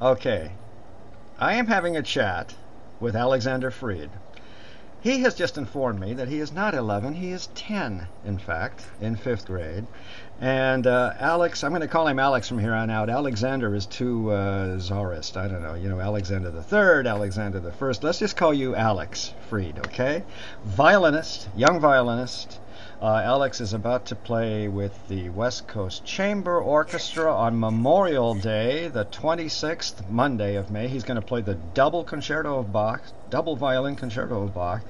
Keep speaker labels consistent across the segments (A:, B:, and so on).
A: Okay, I am having a chat with Alexander Fried. He has just informed me that he is not 11, he is 10, in fact, in fifth grade. And Alex, I'm going to call him Alex from here on out. Alexander is too czarist. I don't know. You know, Alexander the Third, Alexander the First. Let's just call you Alex Fried, okay? Violinist, young violinist. Alex is about to play with the West Coast Chamber Orchestra on Memorial Day, the 26th Monday of May. He's going to play the double concerto of Bach, double violin concerto of Bach,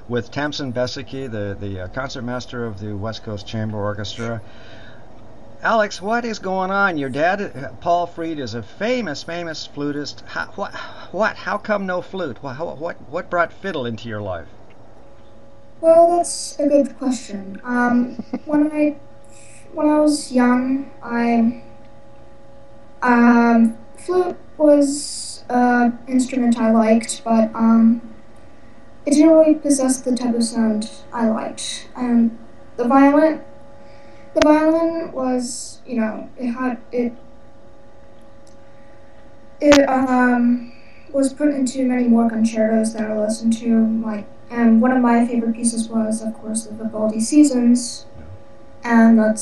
A: with Tamsin Besicki, the concertmaster of the West Coast Chamber Orchestra. Alex, what is going on? Your dad, Paul Fried, is a famous flutist. How come no flute? What brought fiddle into your life?
B: Well, that's a good question. When I was young, I flute was an instrument I liked, but it didn't really possess the type of sound I liked. And the violin, the violin was, it was put into many more concertos that I listened to, and one of my favorite pieces was, of course, the Vivaldi Seasons, and I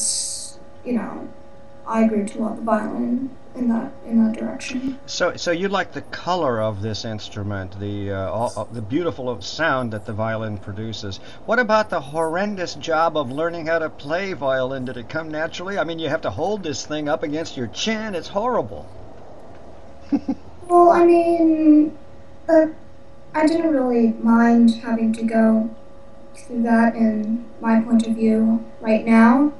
B: grew to love the violin in that direction.
A: So you like the color of this instrument, the beautiful sound that the violin produces. What about the horrendous job of learning how to play violin? Did it come naturally? I mean, you have to hold this thing up against your chin. It's horrible.
B: Well, I mean, I didn't really mind having to go through that in my point of view right now.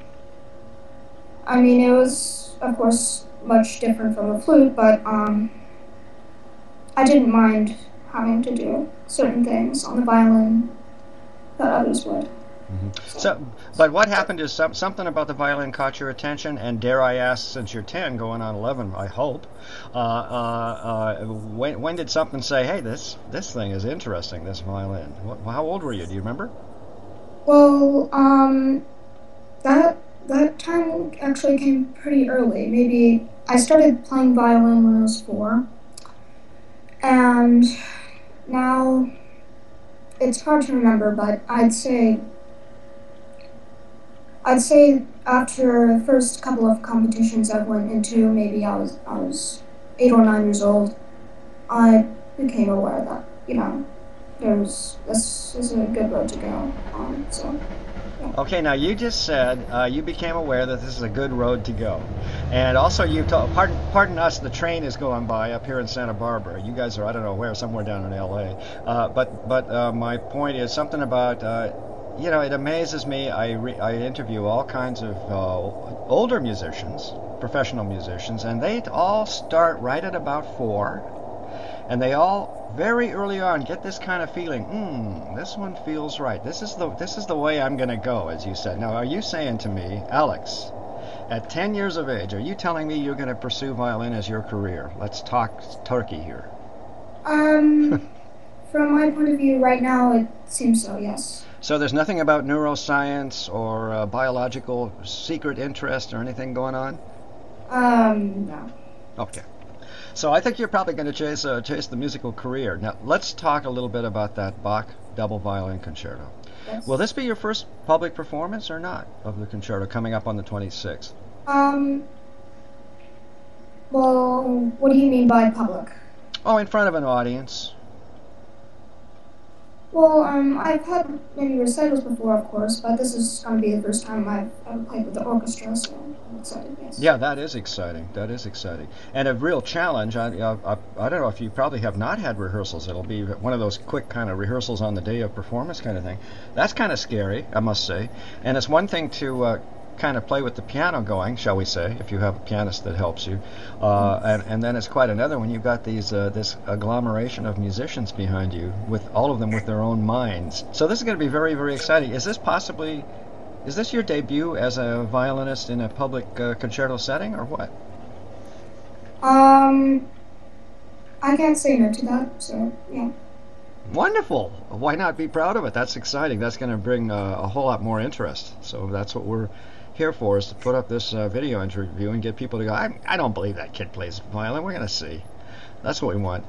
B: I mean, it was, of course, much different from a flute, but I didn't mind having to do certain things on the violin that others would. So,
A: But what happened is something about the violin caught your attention, and dare I ask, since you're 10, going on 11, I hope, when did something say, hey, this thing is interesting, this violin? How old were you? Do you remember?
B: well, that time actually came pretty early. Maybe I started playing violin when I was 4, and now it's hard to remember, but I'd say after the first couple of competitions I went into, maybe I was 8 or 9 years old. I became aware that this is a good road to go on. So yeah.
A: Okay, now you just said you became aware that this is a good road to go, and also you told. Pardon us, the train is going by up here in Santa Barbara. You guys are, I don't know where, somewhere down in L.A. But my point is something about it amazes me. I interview all kinds of older musicians, professional musicians, and they all start right at about 4, and they all very early on get this kind of feeling. This one feels right. This is the way I'm going to go, as you said. Now, are you saying to me, Alex, at 10 years of age, are you telling me you're going to pursue violin as your career? Let's talk turkey here.
B: Um, from my point of view, right now, it seems so. Yes.
A: So there's nothing about neuroscience or biological secret interest or anything going on?
B: No.
A: Okay. So I think you're probably going to chase the musical career. Now let's talk a little bit about that Bach double violin concerto. Will
B: Yes.
A: this be your first public performance or not of the concerto coming up on the 26th?
B: Um. Well, what do you mean by public?
A: Oh, in front of an audience.
B: Well, I've had many recitals before, of course, but this is going to be the first time I've ever played with the orchestra, so I'm excited. Yes.
A: Yeah, that is exciting. That is exciting, and a real challenge. I don't know if you probably have not had rehearsals. It'll be one of those quick kind of rehearsals on the day of performance kind of thing. That's kind of scary, I must say. And it's one thing to kind of play with the piano going, shall we say, if you have a pianist that helps you, and then it's quite another when you've got this agglomeration of musicians behind you, with all of them with their own minds. So this is going to be very exciting. Is this your debut as a violinist in a public concerto setting, or what?
B: Um, I can't say no to that, so yeah.
A: Wonderful. Why not be proud of it? That's exciting. That's going to bring a whole lot more interest. So that's what we're here for, is to put up this video interview and get people to go, I don't believe that kid plays violin. We're going to see. That's what we want.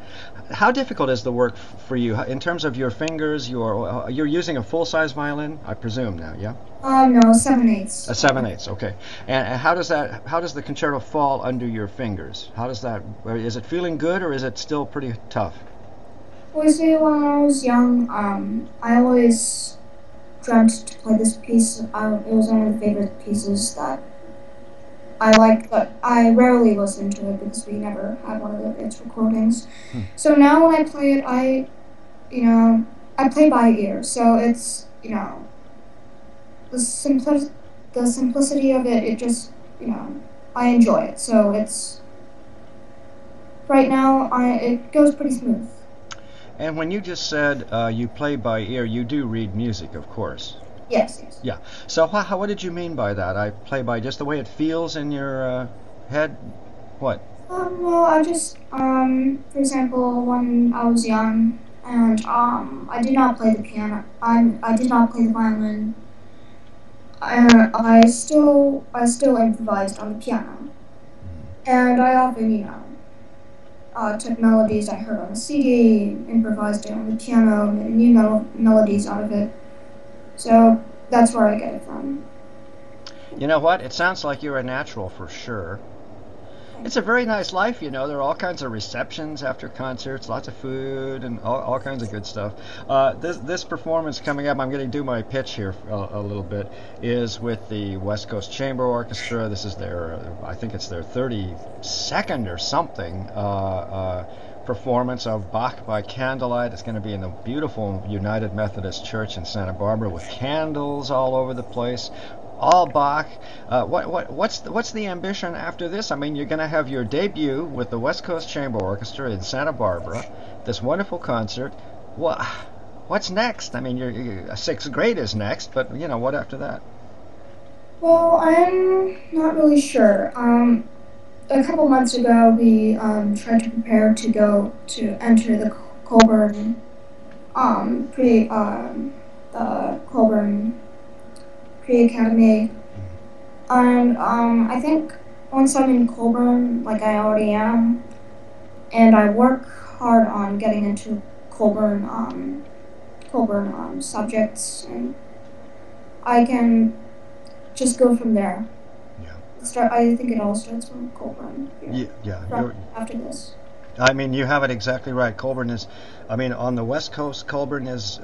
A: How difficult is the work for you in terms of your fingers? You're using a full-size violin, I presume now, yeah?
B: No, 7/8.
A: A 7/8, okay. And how does the concerto fall under your fingers? How does that, is it feeling good or is it still pretty tough?
B: Obviously, when I was young, I always dreamt to play this piece. It was one of the favorite pieces that I liked, but I rarely listened to it because we never had one of its recordings.
A: Hmm.
B: So now when I play it, you know, I play by ear. So it's, the the simplicity of it. It just, I enjoy it. So it's right now, it goes pretty smooth.
A: And when you just said you play by ear, you do read music, of course.
B: Yes, yes.
A: Yeah. So what did you mean by that? I play by just the way it feels in your head? What?
B: Well, I just, for example, when I was young, and I did not play the piano. I did not play the violin. I still improvised on the piano, and I often, took melodies I heard on the CD, improvised it on the piano, made new melodies out of it. So that's where I get it from.
A: You know what? It sounds like you're a natural for sure. It's a very nice life, you know. There are all kinds of receptions after concerts, lots of food, and all kinds of good stuff. This performance coming up, I'm going to do my pitch here a little bit, is with the West Coast Chamber Orchestra. This is I think it's their 32nd or something performance of Bach by candlelight. It's going to be in the beautiful United Methodist Church in Santa Barbara with candles all over the place, all Bach. What's the ambition after this? I mean, you're going to have your debut with the West Coast Chamber Orchestra in Santa Barbara, this wonderful concert. What's next? I mean, sixth grade is next, but what after that?
B: Well, I'm not really sure. A couple months ago, we tried to prepare to go to enter the Colburn the Colburn pre academy, and I think once I'm in Colburn, like I already am, and I work hard on getting into Colburn subjects, and I can just go from there.
A: Yeah.
B: Start. I think it all starts from Colburn. Yeah.
A: Yeah.
B: After this.
A: I mean, you have it exactly right. Colburn is, I mean, on the West Coast, Colburn is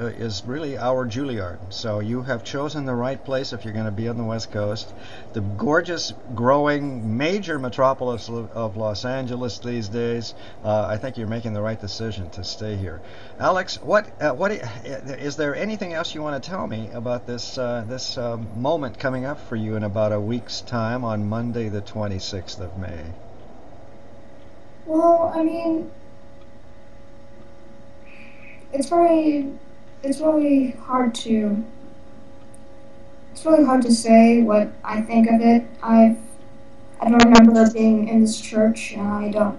A: really our Juilliard. So you have chosen the right place if you're going to be on the West Coast. The gorgeous, growing, major metropolis of Los Angeles these days. I think you're making the right decision to stay here. Alex, is there anything else you want to tell me about this moment coming up for you in about a week's time on Monday, the 26th of May?
B: Well, I mean, it's very, it's really hard to, it's really hard to say what I think of it. I don't remember being in this church, and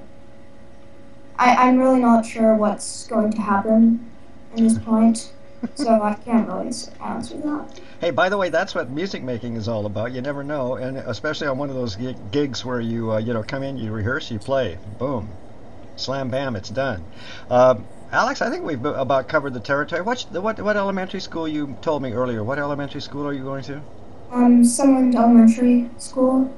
B: I'm really not sure what's going to happen at this point, so I can't really answer that.
A: Hey, by the way, that's what music making is all about. You never know, and especially on one of those gigs where you come in, you rehearse, you play, boom, slam bam, it's done. Alex, I think we've about covered the territory. What elementary school you told me earlier? What elementary school are you going to?
B: Summerland Elementary School.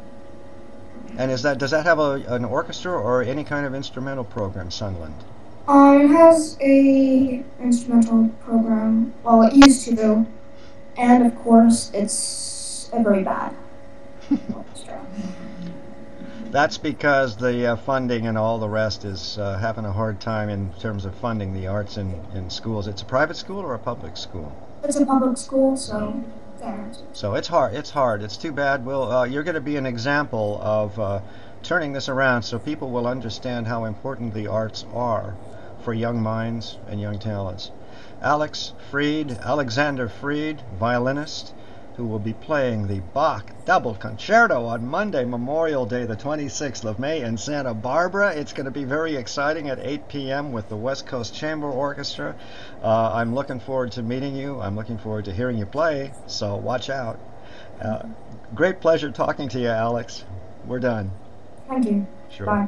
A: And does that have an orchestra or any kind of instrumental program, Sunland?
B: It has a instrumental program. Well, it used to, and of course, it's a very bad orchestra.
A: That's because the funding and all the rest is having a hard time in terms of funding the arts in schools. It's a private school or a public school?
B: It's a public school, so there.
A: So it's hard. It's hard. It's too bad. You're going to be an example of turning this around so people will understand how important the arts are for young minds and young talents. Alexander Fried, violinist, who will be playing the Bach Double Concerto on Monday, Memorial Day, the 26th of May in Santa Barbara. It's going to be very exciting at 8 p.m. with the West Coast Chamber Orchestra. I'm looking forward to meeting you. I'm looking forward to hearing you play, so watch out. Great pleasure talking to you, Alex. We're done.
B: Thank you.
A: Sure.
B: Bye.